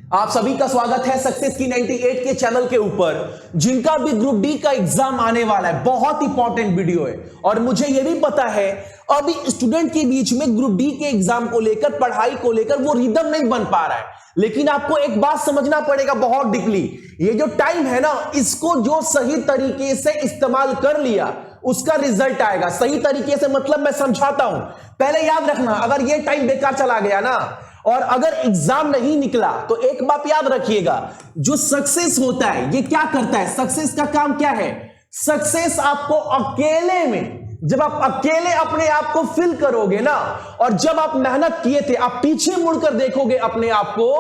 आप सभी का स्वागत है सक्सेस की 98 के चैनल के ऊपर। जिनका भी ग्रुप डी का एग्जाम आने वाला है, बहुत इंपॉर्टेंट वीडियो है। और मुझे यह भी पता है अभी स्टूडेंट के बीच में ग्रुप डी के एग्जाम को लेकर, पढ़ाई को लेकर वो रिदम नहीं बन पा रहा है। लेकिन आपको एक बात समझना पड़ेगा बहुत डीपली, ये जो टाइम है ना, इसको जो सही तरीके से इस्तेमाल कर लिया उसका रिजल्ट आएगा। सही तरीके से मतलब मैं समझाता हूं। पहले याद रखना, अगर ये टाइम बेकार चला गया ना और अगर एग्जाम नहीं निकला तो एक बात याद रखिएगा, जो सक्सेस होता है ये क्या करता है? सक्सेस का काम क्या है? सक्सेस आपको अकेले में, जब आप अकेले अपने आप को फील करोगे ना, और जब आप मेहनत किए थे, आप पीछे मुड़कर देखोगे अपने आप को,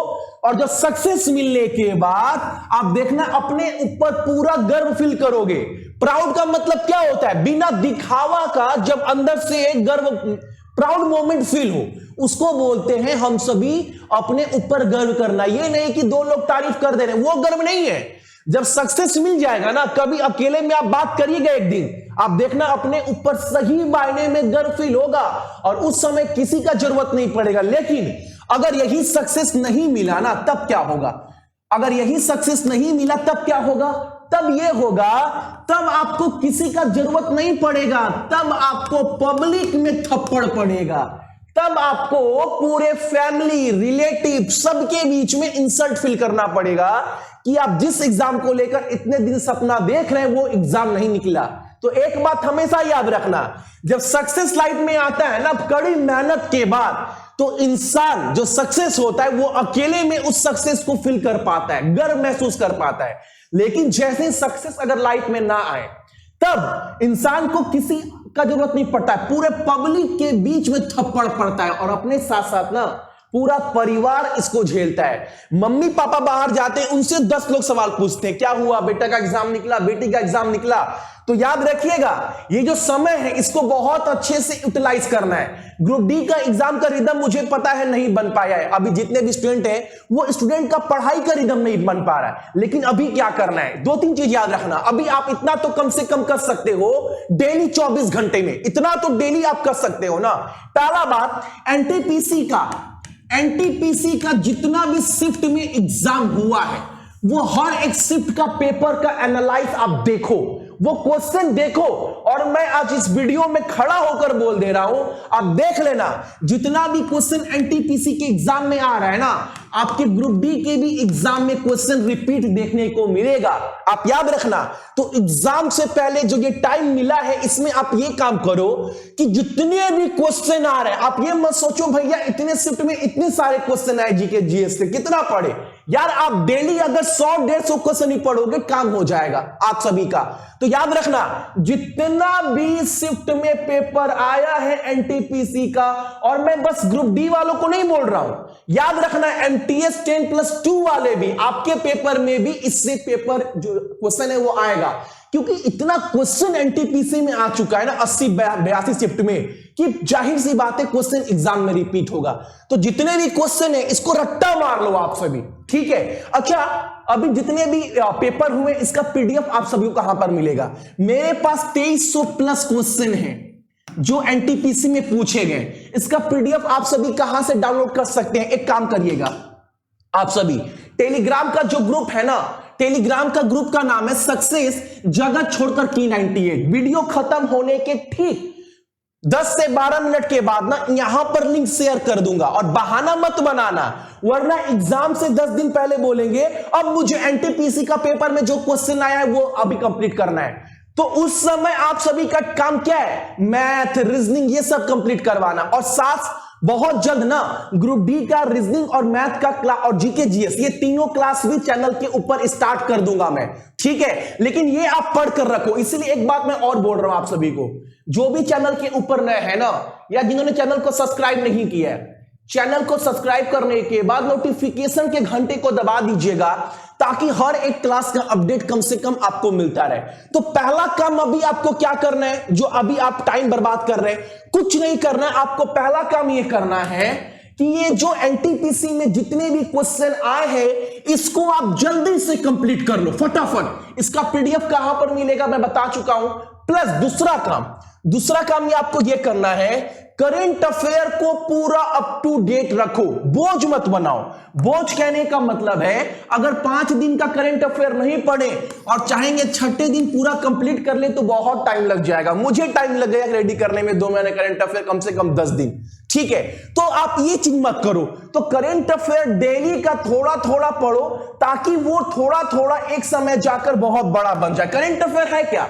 और जब सक्सेस मिलने के बाद आप देखना अपने ऊपर पूरा गर्व फील करोगे। प्राउड का मतलब क्या होता है? बिना दिखावा का जब अंदर से एक गर्व, प्राउड मोमेंट फील हो, उसको बोलते हैं हम सभी अपने ऊपर गर्व करना। ये नहीं कि दो लोग तारीफ कर दे रहे हैं, वो गर्व नहीं है। जब सक्सेस मिल जाएगा ना, कभी अकेले में आप बात करिएगा, एक दिन आप देखना अपने ऊपर सही मायने में गर्व फील होगा और उस समय किसी का जरूरत नहीं पड़ेगा। लेकिन अगर यही सक्सेस नहीं मिला ना, तब क्या होगा? अगर यही सक्सेस नहीं मिला तब क्या होगा? तब यह होगा, तब आपको किसी का जरूरत नहीं पड़ेगा, तब आपको पब्लिक में थप्पड़ पड़ेगा, तब आपको पूरे फैमिली, रिलेटिव सबके बीच में इंसल्ट फील करना पड़ेगा कि आप जिस एग्जाम को लेकर इतने दिन सपना देख रहे हैं वो एग्जाम नहीं निकला। तो एक बात हमेशा याद रखना, जब सक्सेस लाइफ में आता है ना, कड़ी मेहनत के बाद, तो इंसान जो सक्सेस होता है वो अकेले में उस सक्सेस को फील कर पाता है, गर्व महसूस कर पाता है। लेकिन जैसे सक्सेस अगर लाइफ में ना आए, तब इंसान को किसी का जरूरत नहीं पड़ता है, पूरे पब्लिक के बीच में थप्पड़ पड़ता है और अपने साथ साथ ना पूरा परिवार इसको झेलता है। मम्मी पापा बाहर जाते हैं, उनसे 10 लोग सवाल पूछते हैं, क्या हुआ बेटा का एग्जाम निकला, बेटी का एग्जाम निकला। तो याद रखिएगा, ये जो समय है इसको बहुत अच्छे से यूटिलाइज करना है। ग्रुप डी का एग्जाम का रिदम मुझे पता है नहीं बन पाया है। अभी जितने भी स्टूडेंट हैं वो स्टूडेंट का पढ़ाई का रिदम नहीं बन पा रहा है। लेकिन अभी क्या करना है? 2-3 चीज याद रखना। अभी आप इतना तो कम से कम कर सकते हो डेली 24 घंटे में, इतना तो डेली आप कर सकते हो ना। पहला बात, एनटीपीसी का जितना भी शिफ्ट में एग्जाम हुआ है वो हर एक शिफ्ट का पेपर का एनालाइज आप देखो, वो क्वेश्चन देखो। और मैं आज इस वीडियो में खड़ा होकर बोल दे रहा हूं, आप देख लेना, जितना भी क्वेश्चन एनटीपीसी के एग्जाम में आ रहा है ना, आपके ग्रुप डी के भी एग्जाम में क्वेश्चन रिपीट देखने को मिलेगा। आप याद रखना। तो एग्जाम से पहले जो ये टाइम मिला है, इसमें आप ये काम करो कि जितने भी क्वेश्चन आ रहे हैं, आप ये मत सोचो भैया इतने शिफ्ट में इतने सारे क्वेश्चन आए जीके जीएस के, कितना पढ़े यार। आप डेली अगर 100-150 क्वेश्चन ही पढ़ोगे, काम हो जाएगा आप सभी का। तो याद रखना, जितना भी शिफ्ट में पेपर आया है एनटीपीसी का, और मैं बस ग्रुप डी वालों को नहीं बोल रहा हूं, याद रखना एमटीएस 10+2 वाले भी, आपके पेपर में भी इससे पेपर जो क्वेश्चन है वो आएगा। क्योंकि इतना क्वेश्चन एनटीपीसी में आ चुका है ना 80-82 शिफ्ट में, कि जाहिर सी बात है क्वेश्चन एग्जाम में रिपीट होगा। तो जितने भी क्वेश्चन है इसको रट्टा मार लो आप सभी, ठीक है? अच्छा, अभी जितने भी पेपर हुए इसका पीडीएफ आप सभी को कहां पर मिलेगा? मेरे पास 2300+ क्वेश्चन हैं जो एनटीपीसी में पूछे गए। इसका पीडीएफ आप सभी कहां से डाउनलोड कर सकते हैं? एक काम करिएगा, आप सभी टेलीग्राम का जो ग्रुप है ना, टेलीग्राम का ग्रुप का नाम है सक्सेस जगत छोड़कर की 98। वीडियो खत्म होने के ठीक 10 से 12 मिनट के बाद ना यहां पर लिंक शेयर कर दूंगा। और बहाना मत बनाना, वरना एग्जाम से 10 दिन पहले बोलेंगे अब मुझे एनटीपीसी का पेपर में जो क्वेश्चन आया है वो अभी कंप्लीट करना है। तो उस समय आप सभी का काम क्या है? मैथ, रीजनिंग, ये सब कंप्लीट करवाना। और साथ बहुत जल्द ना ग्रुप डी का रीजनिंग और मैथ का क्लास और जीके जीएस, ये तीनों क्लास भी चैनल के ऊपर स्टार्ट कर दूंगा मैं, ठीक है? लेकिन ये आप पढ़ कर रखो। इसलिए एक बात मैं और बोल रहा हूं आप सभी को, जो भी चैनल के ऊपर नए है ना, या जिन्होंने चैनल को सब्सक्राइब नहीं किया है, चैनल को सब्सक्राइब करने के बाद नोटिफिकेशन के घंटे को दबा दीजिएगा, ताकि हर एक क्लास का अपडेट कम से कम आपको मिलता रहे। तो पहला काम अभी आपको क्या करना है, जो अभी आप टाइम बर्बाद कर रहे हैं, कुछ नहीं करना है। आपको पहला काम यह करना है कि ये जो एनटीपीसी में जितने भी क्वेश्चन आए हैं इसको आप जल्दी से कंप्लीट कर लो फटाफट। इसका पीडीएफ कहां पर मिलेगा मैं बता चुका हूं। प्लस दूसरा काम, दूसरा काम ये आपको ये करना है, करंट अफेयर को पूरा अप टू डेट रखो, बोझ मत बनाओ। बोझ कहने का मतलब है अगर 5 दिन का करंट अफेयर नहीं पढ़े और चाहेंगे छठे दिन पूरा कंप्लीट कर ले तो बहुत टाइम लग जाएगा। मुझे टाइम लग गया रेडी करने में 2 महीने करंट अफेयर, कम से कम 10 दिन। ठीक है, तो आप ये चीज मत करो। तो करंट अफेयर डेली का थोड़ा थोड़ा पढ़ो ताकि वो थोड़ा थोड़ा एक समय जाकर बहुत बड़ा बन जाए। करंट अफेयर है क्या?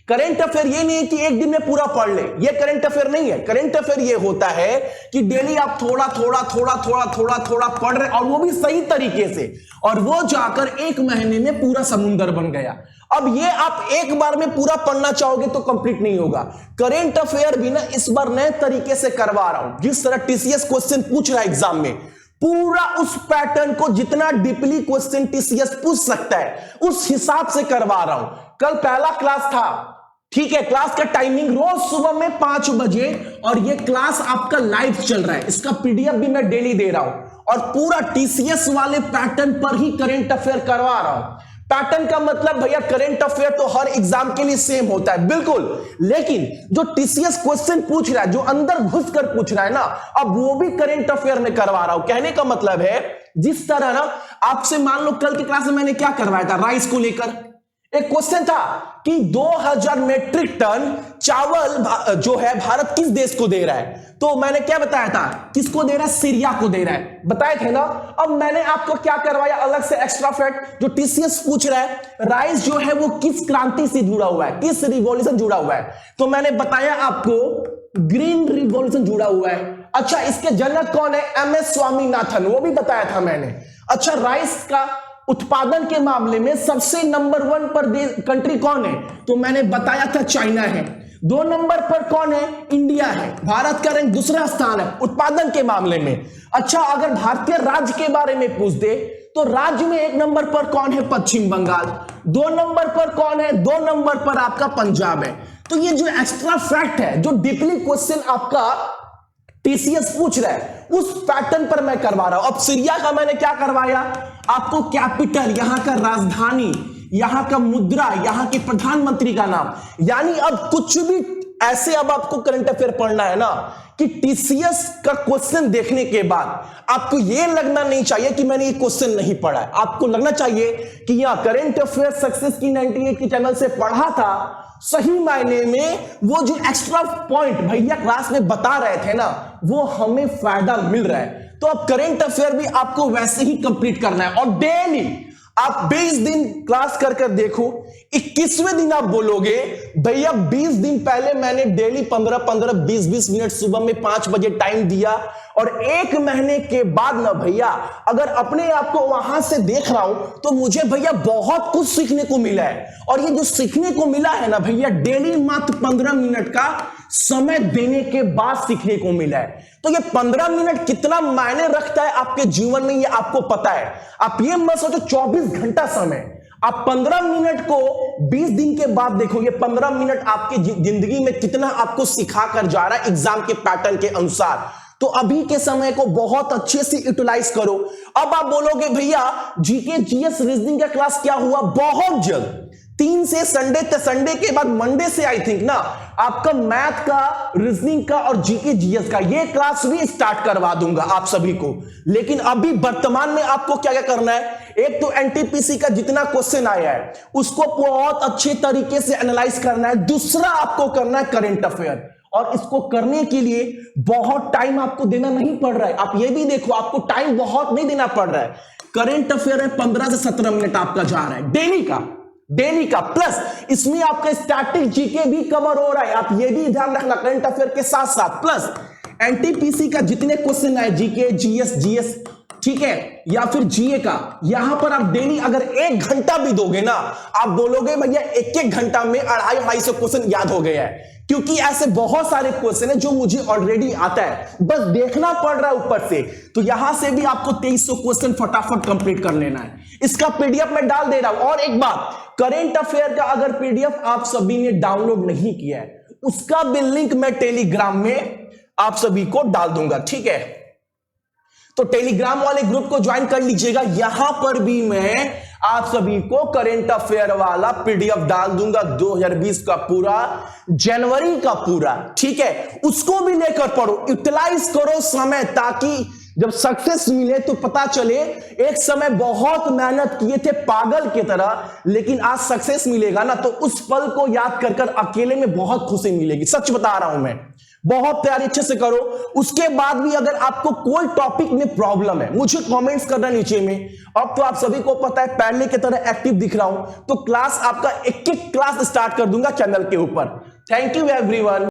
करंट अफेयर ये नहीं है कि एक दिन में पूरा पढ़ ले, ये करंट अफेयर नहीं है। करंट अफेयर ये होता है कि डेली आप थोड़ा थोड़ा थोड़ा थोड़ा थोड़ा थोड़ा पढ़ रहे, और वो भी सही तरीके से, और वो जाकर 1 महीने में पूरा समुंदर बन गया। अब ये आप एक बार में पूरा पढ़ना चाहोगे तो कंप्लीट नहीं होगा। करंट अफेयर भी ना इस बार नए तरीके से करवा रहा हूं। जिस तरह टीसीएस क्वेश्चन पूछ रहा है एग्जाम में, पूरा उस पैटर्न को जितना डीपली क्वेश्चन टीसीएस पूछ सकता है उस हिसाब से करवा रहा हूं। कल पहला क्लास था, ठीक है, क्लास का टाइमिंग रोज सुबह में 5 बजे, और ये क्लास आपका लाइव चल रहा है। इसका पीडीएफ भी मैं डेली दे रहा हूं, और पूरा टीसीएस वाले पैटर्न पर ही करंट अफेयर करवा रहा हूं। पैटर्न का मतलब भैया करंट अफेयर तो हर एग्जाम के लिए सेम होता है, बिल्कुल, लेकिन जो टीसीएस क्वेश्चन पूछ रहा है, जो अंदर घुस कर पूछ रहा है ना, अब वो भी करंट अफेयर में करवा रहा हूं। कहने का मतलब है जिस तरह ना आपसे मान लो कल की क्लास में मैंने क्या करवाया था, राइस को लेकर एक क्वेश्चन था कि 2000 मेट्रिक टन चावल जो है भारत किस देश को दे रहा है। तो मैंने क्या बताया था, किसको दे रहा है, सीरिया को दे रहा है, बताए थे ना। अब मैंने आपको क्या करवाया अलग से एक्स्ट्रा फैक्ट, जो टीसीएस पूछ रहा है राइस जो है वो किस क्रांति से जुड़ा हुआ है, किस रिवॉल्यूशन जुड़ा हुआ है, तो मैंने बताया आपको ग्रीन रिवॉल्यूशन जुड़ा हुआ है। अच्छा, इसके जनक कौन है, एमएस स्वामीनाथन, वो भी बताया था मैंने। अच्छा, राइस का उत्पादन के मामले में सबसे नंबर 1 पर कंट्री कौन है, तो मैंने बताया था चाइना है। 2 नंबर पर कौन है, इंडिया है। भारत का रैंक दूसरा स्थान है उत्पादन के मामले में। अच्छा, अगर भारतीय राज्य के बारे में पूछ दे तो राज्य में 1 नंबर पर कौन है, पश्चिम बंगाल। 2 नंबर पर कौन है, 2 नंबर पर आपका पंजाब है। तो ये जो एक्स्ट्रा फैक्ट है, जो डीपली क्वेश्चन आपका टीसीएस पूछ रहा है, उस पैटर्न पर मैं करवा रहा हूं। अब सीरिया का मैंने क्या करवाया आपको, कैपिटल, यहां का राजधानी, यहां का मुद्रा, यहां के प्रधानमंत्री का नाम। यानी अब कुछ भी ऐसे अब आपको करंट अफेयर पढ़ना है ना कि टीसीएस का क्वेश्चन देखने के बाद आपको यह लगना नहीं चाहिए कि मैंने ये क्वेश्चन नहीं पढ़ा है। आपको लगना चाहिए कि यह करंट अफेयर सक्सेस की 98 की चैनल से पढ़ा था, सही मायने में वो जो एक्स्ट्रा पॉइंट भैया क्लास में बता रहे थे ना, वो हमें फायदा मिल रहा है। तो अब करंट अफेयर भी आपको वैसे ही कंप्लीट करना है, और डेली आप 20 दिन क्लास कर कर देखो। 21वें दिन आप बोलोगे भैया 20 दिन पहले मैंने डेली 15-15 20-20 मिनट सुबह में 5 बजे टाइम दिया, और 1 महीने के बाद ना भैया अगर अपने आप को वहां से देख रहा हूं तो मुझे भैया बहुत कुछ सीखने को मिला है। और ये जो सीखने को मिला है ना भैया, डेली मात्र 15 मिनट का समय देने के बाद सीखने को मिला है। तो ये 15 मिनट कितना मायने रखता है आपके जीवन में, ये आपको पता है। आप ये मत सोचो 24 घंटा समय, आप 15 मिनट को 20 दिन के बाद देखो, ये 15 मिनट आपकी जिंदगी में कितना आपको सिखा कर जा रहा है एग्जाम के पैटर्न के अनुसार। तो अभी के समय को बहुत अच्छे से यूटिलाइज करो। अब आप बोलोगे भैया जीके जीएस रीजनिंग का क्लास क्या हुआ, बहुत जल्द 3 से संडे के बाद मंडे से आई थिंक ना आपका मैथ का, रीजनिंग का और जीके जीएस का ये क्लास भी स्टार्ट करवा दूंगा आप सभी को। लेकिन अभी वर्तमान में आपको क्या क्या करना है, एक तो एनटीपीसी का जितना क्वेश्चन आया है उसको बहुत अच्छे तरीके से एनालाइज करना है। दूसरा आपको करना है करंट अफेयर, और इसको करने के लिए बहुत टाइम आपको देना नहीं पड़ रहा है। आप ये भी देखो आपको टाइम बहुत नहीं देना पड़ रहा है। करंट अफेयर है 15 से 17 मिनट आपका जा रहा है डेली का, प्लस इसमें आपका स्टैटिक जीके भी कवर हो रहा है। आप ये भी ध्यान रखना करंट अफेयर के साथ साथ, प्लस एनटीपीसी का जितने क्वेश्चन आए, जीके जीएस ठीक है, या फिर जीए का, यहां पर आप डेली अगर 1 घंटा भी दोगे ना, आप बोलोगे भैया 1-1 घंटा में 250-250 क्वेश्चन याद हो गया है। क्योंकि ऐसे बहुत सारे क्वेश्चन है जो मुझे ऑलरेडी आता है, बस देखना पड़ रहा है ऊपर से। तो यहां से भी आपको 2300 क्वेश्चन फटाफट कंप्लीट कर लेना है। इसका पीडीएफ मैं डाल दे रहा हूं। और एक बात, करंट अफेयर का अगर पीडीएफ आप सभी ने डाउनलोड नहीं किया है, उसका भी लिंक मैं टेलीग्राम में आप सभी को डाल दूंगा, ठीक है। तो टेलीग्राम वाले ग्रुप को ज्वाइन कर लीजिएगा। यहां पर भी मैं आप सभी को करंट अफेयर वाला पीडीएफ डाल दूंगा 2020 का पूरा, जनवरी का पूरा, ठीक है। उसको भी लेकर पढ़ो, यूटिलाइज करो समय, ताकि जब सक्सेस मिले तो पता चले एक समय बहुत मेहनत किए थे पागल की तरह, लेकिन आज सक्सेस मिलेगा ना तो उस पल को याद कर कर अकेले में बहुत खुशी मिलेगी। सच बता रहा हूं मैं। बहुत तैयारी अच्छे से करो। उसके बाद भी अगर आपको कोई टॉपिक में प्रॉब्लम है, मुझे कमेंट्स करना नीचे में। अब तो आप सभी को पता है पहले की तरह एक्टिव दिख रहा हूं, तो क्लास आपका एक एक क्लास स्टार्ट कर दूंगा चैनल के ऊपर। Thank you everyone.